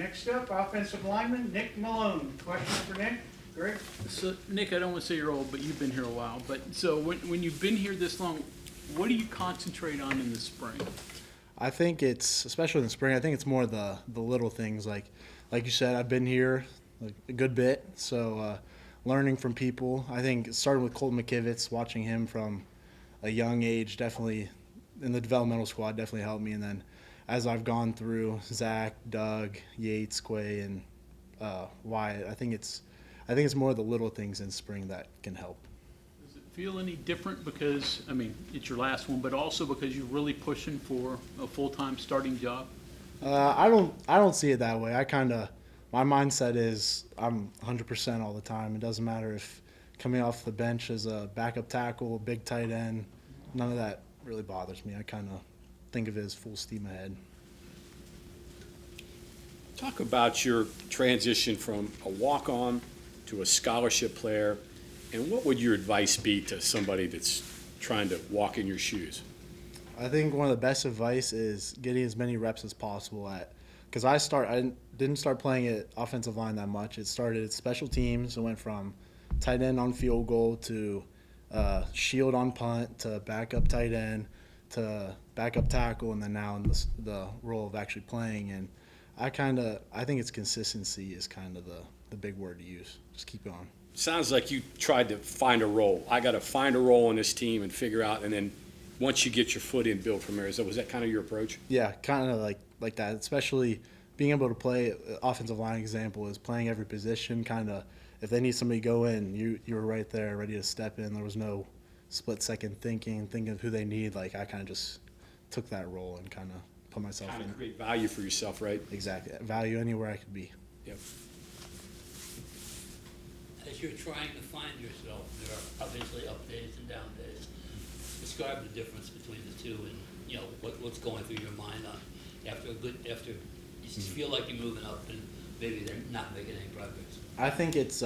Next up, offensive lineman Nick Malone. Question for Nick? Greg? So, Nick, I don't want to say you're old, but you've been here a while. But so when you've been here this long, what do you concentrate on in the spring? I think it's, especially in the spring, I think it's more the little things. Like you said, I've been here like a good bit, so learning from people. I think starting with Colton McKivitz, watching him from a young age, definitely in the developmental squad, definitely helped me. And then as I've gone through Zach, Doug, Yates, Quay, and Wyatt, I think it's more the little things in spring that can help. Does it feel any different because, I mean, it's your last one, but also because you're really pushing for a full-time starting job? I don't see it that way. My mindset is I'm 100% all the time. It doesn't matter if coming off the bench as a backup tackle, big tight end, none of that really bothers me. I kind of think of it as full steam ahead. Talk about your transition from a walk-on to a scholarship player, and what would your advice be to somebody that's trying to walk in your shoes? I think one of the best advice is getting as many reps as possible because I didn't start playing at offensive line that much. It started at special teams. It went from tight end on field goal to shield on punt to backup tight end to backup tackle, and then now in the role of actually playing. And I think it's consistency is kind of the big word to use. Just keep going. Sounds like you tried to find a role. I got to find a role on this team and figure out, and then once you get your foot in, build from there. Was that kind of your approach? Yeah, kind of like that. Especially being able to play offensive line example is playing every position. Kind of if they need somebody to go in, you were right there, ready to step in. There was no split second thinking of who they need. Like I kind of just took that role and kind of put myself Kind in. of create value for yourself, right? Exactly, value anywhere I could be. Yep. As you're trying to find yourself, there are obviously up days and down days. Describe the difference between the two, and what's going through your mind on after you feel like you're moving up, and maybe they're not making any progress. I think it's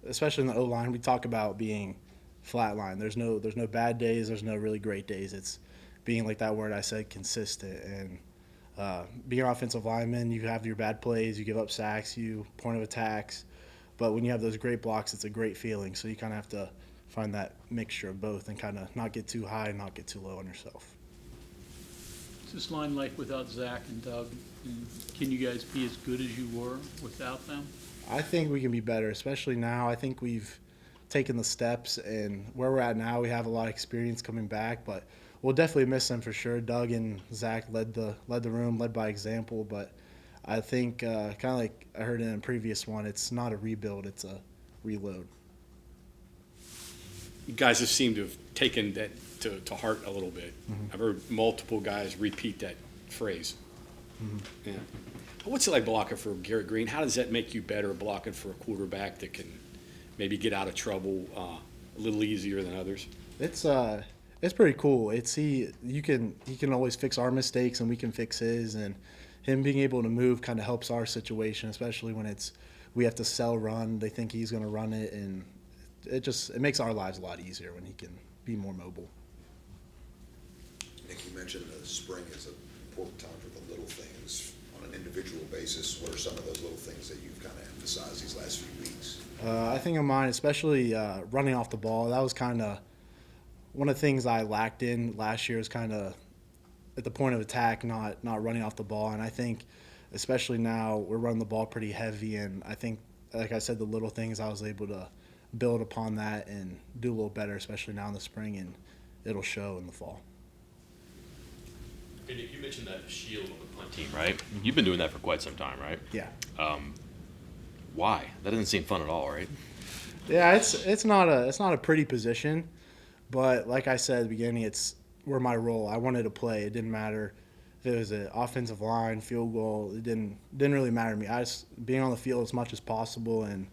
especially in the O line. We talk about being flatline. There's no bad days. There's no really great days. It's being like that word I said, consistent. And being an offensive lineman, you have your bad plays, you give up sacks, you point of attacks. But when you have those great blocks, it's a great feeling. So you kind of have to find that mixture of both and kind of not get too high and not get too low on yourself. What's this line like without Zach and Doug? And can you guys be as good as you were without them? I think we can be better, especially now. I think we've taken the steps, and where we're at now, we have a lot of experience coming back, but we'll definitely miss them for sure. Doug and Zach led the room, led by example, but I think kind of like I heard in a previous one, it's not a rebuild, it's a reload. You guys have seemed to have taken that to heart a little bit. Mm-hmm. I've heard multiple guys repeat that phrase. Mm-hmm. Yeah. What's it like blocking for Garrett Green? How does that make you better blocking for a quarterback that can maybe get out of trouble a little easier than others? It's pretty cool. He can always fix our mistakes and we can fix his, and him being able to move kind of helps our situation, especially when we have to sell run. They think he's going to run it, and it makes our lives a lot easier when he can be more mobile. Nick, you mentioned the spring is an important time for the little things. On an individual basis, what are some of those little things that you've kind of emphasized these last few weeks? I think of mine, especially running off the ball. That was kind of one of the things I lacked in last year, is kind of at the point of attack, not running off the ball. And I think especially now we're running the ball pretty heavy, and I think, like I said, the little things I was able to build upon that and do a little better, especially now in the spring, and it'll show in the fall. And you mentioned that shield on the punt team, right? Mm-hmm. You've been doing that for quite some time, right? Yeah. Why? That doesn't seem fun at all, right? Yeah, it's not a pretty position, but like I said at the beginning, it's where my role. I wanted to play. It didn't matter if it was an offensive line, field goal. It didn't really matter to me. I just being on the field as much as possible and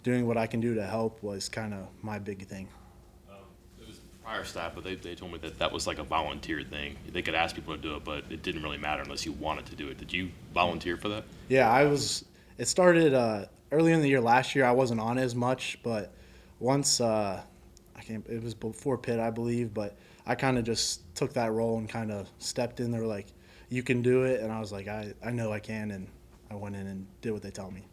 doing what I can do to help was kind of my big thing. It was prior staff, but they told me that was like a volunteer thing. They could ask people to do it, but it didn't really matter unless you wanted to do it. Did you volunteer for that? Yeah, it started earlier in the year last year. I wasn't on as much, but once it was before Pitt, I believe, but I kind of just took that role and kind of stepped in. They were like, you can do it, and I was like, I know I can, and I went in and did what they tell me.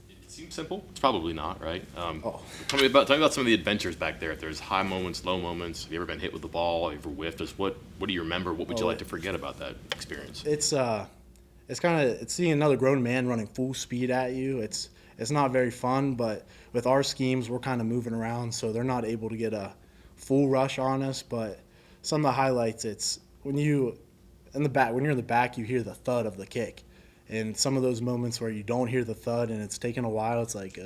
It seems simple. It's probably not, right? Oh. Tell me about some of the adventures back there. If there's high moments, low moments, have you ever been hit with the ball? Have you ever whiffed? Just what do you remember? What would you like to forget about that experience? It's seeing another grown man running full speed at you. It's not very fun, but with our schemes, we're kind of moving around, so they're not able to get a full rush on us. But some of the highlights, it's when you're in the back, you hear the thud of the kick, and some of those moments where you don't hear the thud and it's taken a while, it's like,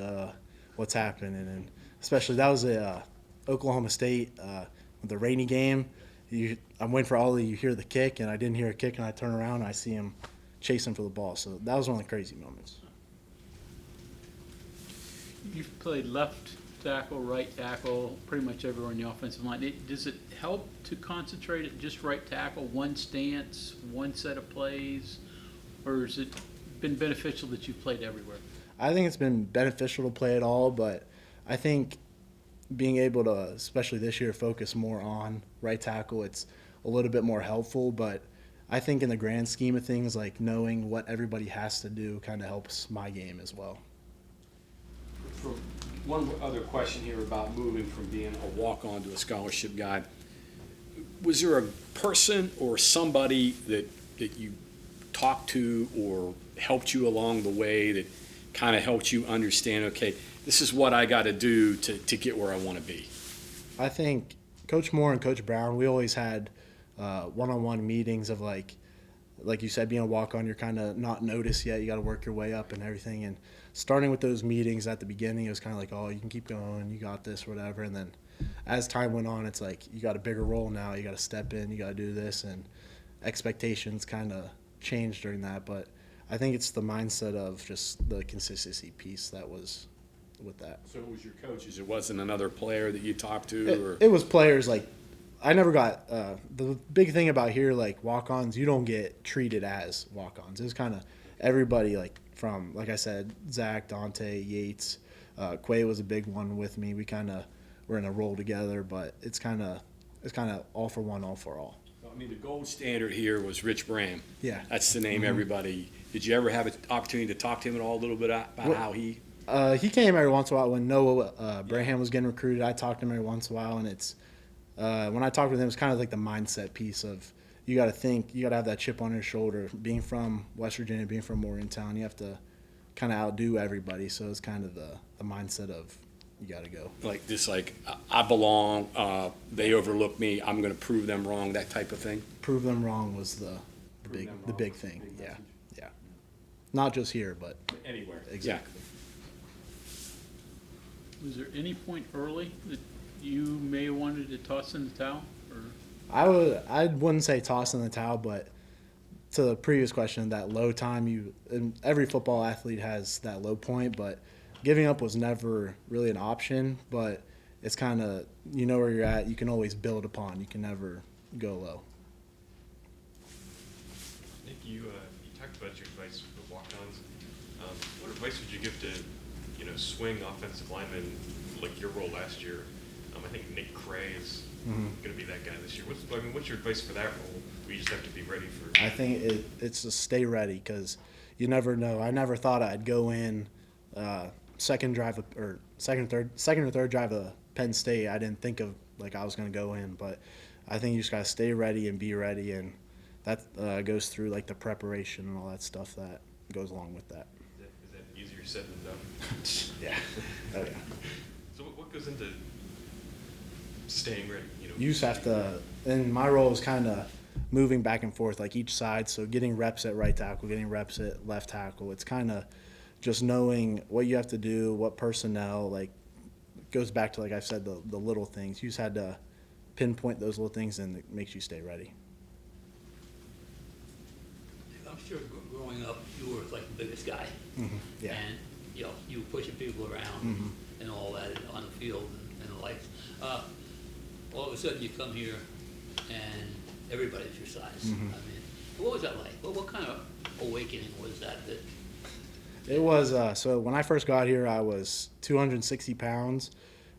what's happening? And especially that was a Oklahoma State the rainy game. I'm waiting for Ollie. You hear the kick, and I didn't hear a kick, and I turn around and I see him chasing for the ball. So that was one of the crazy moments. You've played left tackle, right tackle, pretty much everywhere in the offensive line. Does it help to concentrate at just right tackle, one stance, one set of plays, or has it been beneficial that you've played everywhere? I think it's been beneficial to play it all, but I think being able to, especially this year, focus more on right tackle, it's a little bit more helpful. But I think in the grand scheme of things, like knowing what everybody has to do kind of helps my game as well. For one other question here about moving from being a walk-on to a scholarship guy. Was there a person or somebody that you talked to or helped you along the way that kind of helped you understand, okay, this is what I got to do to get where I want to be? I think Coach Moore and Coach Brown, we always had one-on-one meetings of like you said, being a walk-on, you're kind of not noticed yet. You got to work your way up and everything. And starting with those meetings at the beginning, it was kind of like, oh, you can keep going, you got this, whatever. And then as time went on, it's like you got a bigger role now. You got to step in, you got to do this, and expectations kind of changed during that. But I think it's the mindset of just the consistency piece that was with that. So it was your coaches. It wasn't another player that you talked to? Or? It was players. Like, I never got the big thing about here, like walk-ons, you don't get treated as walk-ons. It was kind of everybody, like from, like I said, Zach, Dante, Yates, Quay was a big one with me. We kind of were in a role together, but it's kind of all for one, all for all. I mean, the gold standard here was Rich Bram. Yeah. That's the name everybody. Did you ever have an opportunity to talk to him at all a little bit about how he? He came every once in a while when Noah Braham was getting recruited. I talked to him every once in a while, and it's when I talked with him, it's kind of like the mindset piece of you got to think, you got to have that chip on your shoulder. Being from West Virginia, being from Morgantown, you have to kind of outdo everybody. So it's kind of the mindset of you got to go. Like just like I belong. They overlook me. I'm going to prove them wrong. That type of thing. Prove them wrong was the them big wrong. thing. Big Yeah, message. yeah. Not just here, but Anywhere. exactly. Was there any point early that you may have wanted to toss in the towel? Or I wouldn't say toss in the towel, but to the previous question, that low time, and every football athlete has that low point, but giving up was never really an option. But it's kind of, you know where you're at, you can always build upon. You can never go low. Nick, you talked about your advice for walk-ons. What advice would you give to, swing offensive linemen like your role last year? I think Nick Cray is going to be that guy this year. What's your advice for that role? We just have to be ready for. I think it's to stay ready because you never know. I never thought I'd go in second or third drive of Penn State. I didn't think of like I was going to go in, but I think you just got to stay ready and be ready, and that goes through like the preparation and all that stuff that goes along with that. Is that easier said than done? Yeah. Oh yeah. So what goes into staying ready? You just have to, and my role is kind of moving back and forth, like each side. So getting reps at right tackle, getting reps at left tackle. It's kind of just knowing what you have to do, what personnel, like it goes back to, like I've said, the little things. You just had to pinpoint those little things, and it makes you stay ready. I'm sure growing up, you were like the biggest guy. Yeah. And, you were pushing people around and all that on the field and the likes. All of a sudden you come here and everybody's your size. I mean, what was that like? What kind of awakening was that? It was, so when I first got here, I was 260 pounds,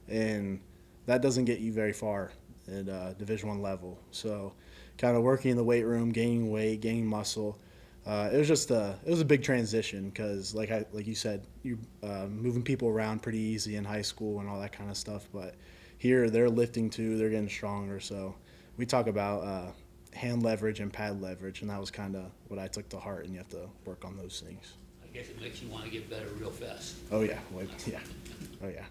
and that doesn't get you very far at Division I level. So kind of working in the weight room, gaining weight, gaining muscle, It was just it was a big transition because like you said, you moving people around pretty easy in high school and all that kind of stuff. But here they're lifting too, they're getting stronger. So we talk about hand leverage and pad leverage, and that was kind of what I took to heart. And you have to work on those things. I guess it makes you wanna get better real fast. Oh yeah, yeah, oh yeah.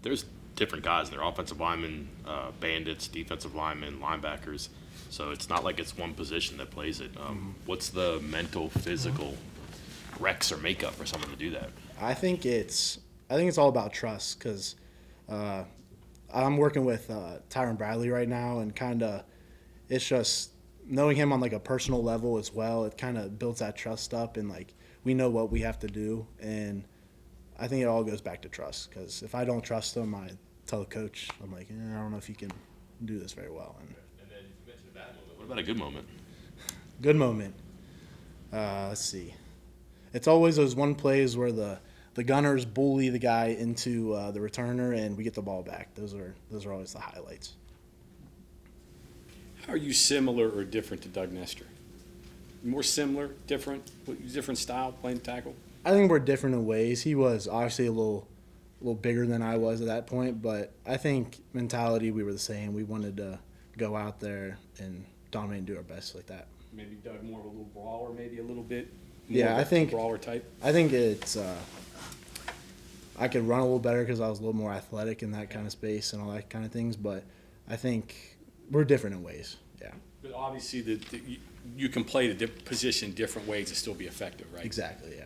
There's different guys in there, offensive linemen, bandits, defensive linemen, linebackers. So it's not like it's one position that plays it. What's the mental, physical recs or makeup for someone to do that? I think it's all about trust because I'm working with Tyron Bradley right now, and kind of it's just knowing him on like a personal level as well. It kind of builds that trust up, and like we know what we have to do, and I think it all goes back to trust because if I don't trust him, I tell the coach, I'm like, I don't know if you can do this very well. And then you mentioned a bad moment. What about a good moment? good moment. Let's see. It's always those one plays where the gunners bully the guy into the returner and we get the ball back. Those are always the highlights. How are you similar or different to Doug Nestor? More similar, different style playing tackle? I think we're different in ways. He was obviously a little bigger than I was at that point, but I think mentality we were the same. We wanted to go out there and dominate and do our best like that. Maybe Doug more of a little brawler, maybe a little bit. Yeah, I think brawler type. I think it's I could run a little better because I was a little more athletic in that kind of space and all that kind of things. But I think we're different in ways. Yeah, But obviously, you can play the position different ways and still be effective, right? exactly. Yeah.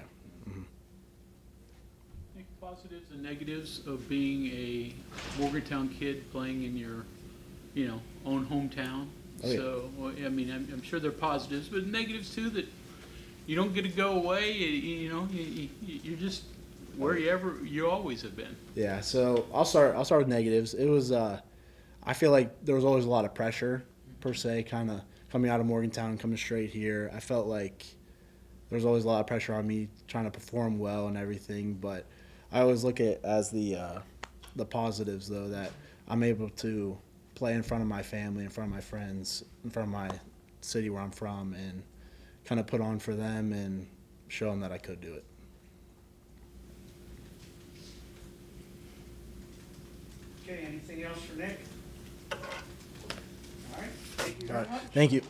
Nick, positives and negatives of being a Morgantown kid playing in your, own hometown. Oh, yeah. So, well, I mean, I'm sure there are positives, but negatives too, that you don't get to go away. You're just wherever you always have been. Yeah. So I'll start with negatives. It was I feel like there was always a lot of pressure per se, kind of coming out of Morgantown and coming straight here. I felt like there was always a lot of pressure on me trying to perform well and everything, but I always look at it as the positives though, that I'm able to play in front of my family, in front of my friends, in front of my city where I'm from, and kind of put on for them and show them that I could do it. Okay, anything else for Nick? All right, thank you All very right. much. Thank you.